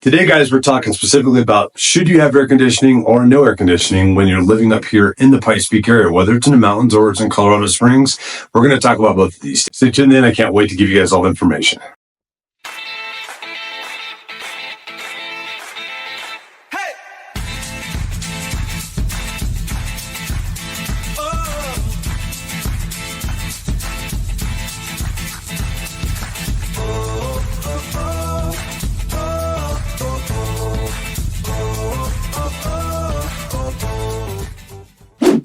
Today, guys, we're talking specifically about should you have air conditioning or no air conditioning when you're living up here in the Pikes Peak area, whether it's in the mountains or it's in Colorado Springs. We're going to talk about both of these. Stay tuned in. I can't wait to give you guys all the information.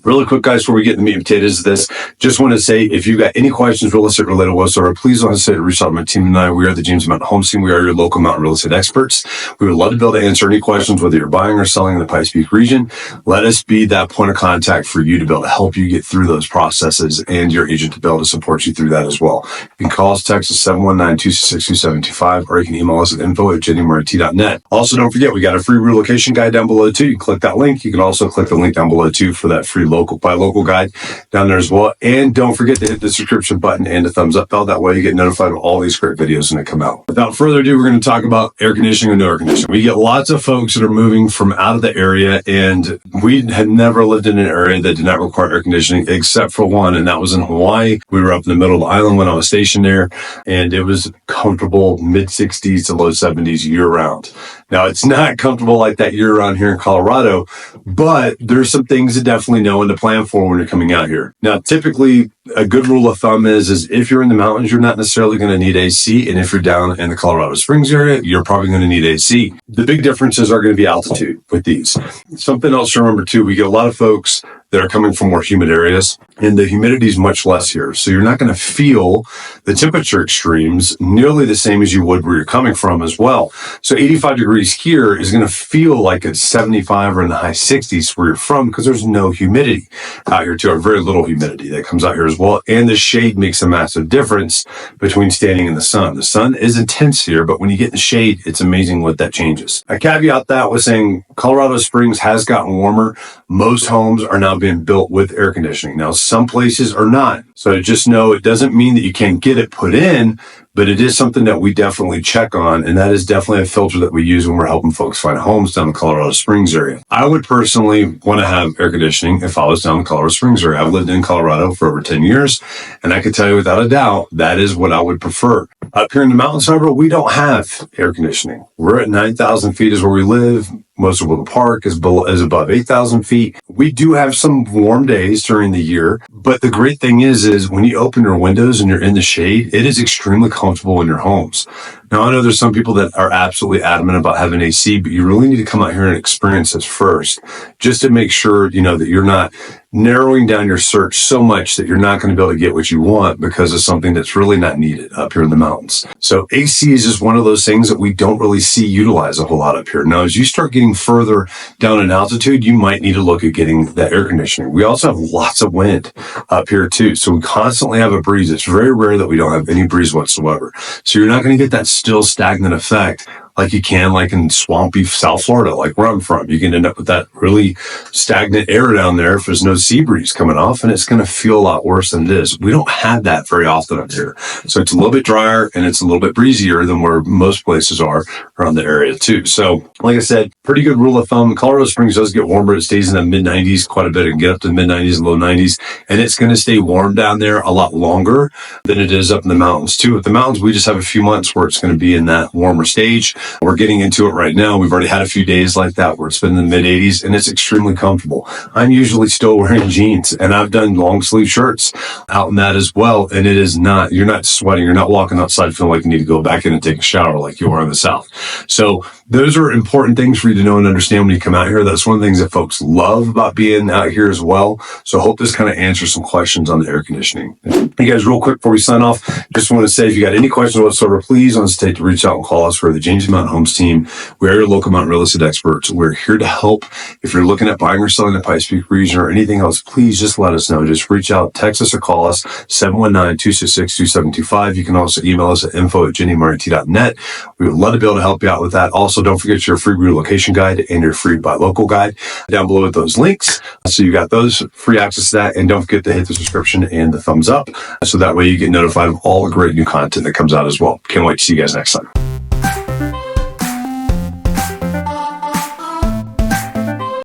Really quick, guys, before we get in the meat and potatoes of this, just want to say, if you've got any questions real estate related whatsoever, please don't hesitate to reach out to my team and I. We are the James Mountain Homes Team. We are your local mountain real estate experts. We would love to be able to answer any questions, whether you're buying or selling in the Pikes Peak region. Let us be that point of contact for you to be able to help you get through those processes and your agent to be able to support you through that as well. You can call us, text us 719-266-2725, or you can email us at info@jennymrt.net. Also, don't forget, we got a free relocation guide down below too. You can click that link. You can also click the link down below too for that free local guide down there as well. And don't forget to hit the subscription button and the thumbs up bell. That way you get notified of all these great videos when they come out. Without further ado, we're going to talk about air conditioning and no air conditioning. We get lots of folks that are moving from out of the area, and we had never lived in an area that did not require air conditioning except for one, and that was in Hawaii. We were up in the middle of the island when I was stationed there, and it was comfortable mid-60s to low 70s year-round. Now, it's not comfortable like that year-round here in Colorado, but there's some things to definitely know and to plan for when you're coming out here. Now, typically, a good rule of thumb is if you're in the mountains, you're not necessarily going to need AC. And if you're down in the Colorado Springs area, you're probably going to need AC. The big differences are going to be altitude with these. Something else to remember too, we get a lot of folks that are coming from more humid areas, and the humidity is much less here. So you're not going to feel the temperature extremes nearly the same as you would where you're coming from as well. So 85 degrees here is going to feel like it's 75 or in the high 60s where you're from, because there's no humidity out here too, or very little humidity that comes out here as well. And the shade makes a massive difference between standing in the sun. The sun is intense here, but when you get in the shade, it's amazing what that changes. I caveat that with saying Colorado Springs has gotten warmer. Most homes are now being built with air conditioning. Now, some places are not. So just know it doesn't mean that you can't get it put in, but it is something that we definitely check on, and that is definitely a filter that we use when we're helping folks find homes down in the Colorado Springs area. I would personally want to have air conditioning if I was down in the Colorado Springs area. I've lived in Colorado for over 10 years, and I can tell you without a doubt, that is what I would prefer. Up here in the mountains, however, we don't have air conditioning. We're at 9,000 feet is where we live. Most of Woodland Park is above 8,000 feet. We do have some warm days during the year, but the great thing is when you open your windows and you're in the shade, it is extremely comfortable in your homes. Now, I know there's some people that are absolutely adamant about having AC, but you really need to come out here and experience this first, just to make sure, that you're not narrowing down your search so much that you're not going to be able to get what you want because of something that's really not needed up here in the mountains. So AC is just one of those things that we don't really see utilized a whole lot up here. Now, as you start getting further down in altitude, you might need to look at getting that air conditioning. We also have lots of wind up here too. So we constantly have a breeze. It's very rare that we don't have any breeze whatsoever. So you're not going to get that still stagnant effect like you can like in swampy South Florida, like where I'm from. You can end up with that really stagnant air down there if there's no sea breeze coming off, and it's going to feel a lot worse than it is. We don't have that very often up here. So it's a little bit drier and it's a little bit breezier than where most places are around the area too. So like I said, pretty good rule of thumb. Colorado Springs does get warmer. It stays in the mid 90s quite a bit and get up to the mid 90s and low 90s. And it's going to stay warm down there a lot longer than it is up in the mountains too. At the mountains, we just have a few months where it's going to be in that warmer stage. We're getting into it right now. We've already had a few days like that where it's been in the mid 80s and it's extremely comfortable. I'm usually still wearing jeans, and I've done long sleeve shirts out in that as well. And it is not, you're not sweating. You're not walking outside feeling like you need to go back in and take a shower like you are in the South. So those are important things for you to know and understand when you come out here. That's one of the things that folks love about being out here as well. So I hope this kind of answers some questions on the air conditioning. Hey guys, real quick before we sign off, just want to say if you got any questions whatsoever, please don't hesitate to reach out and call us. We're the James Mountain Homes Team. We are your local mountain real estate experts. We're here to help. If you're looking at buying or selling the Pikes Peak region or anything else, please just let us know. Just reach out, text us or call us, 719-266-2725. You can also email us at info@jennymrt.net. We would love to be able to help you out with that. Also, don't forget your free relocation guide and your free buy local guide down below with those links. So you got those free access to that. And don't forget to hit the subscription and the thumbs up. So that way you get notified of all the great new content that comes out as well. Can't wait to see you guys next time.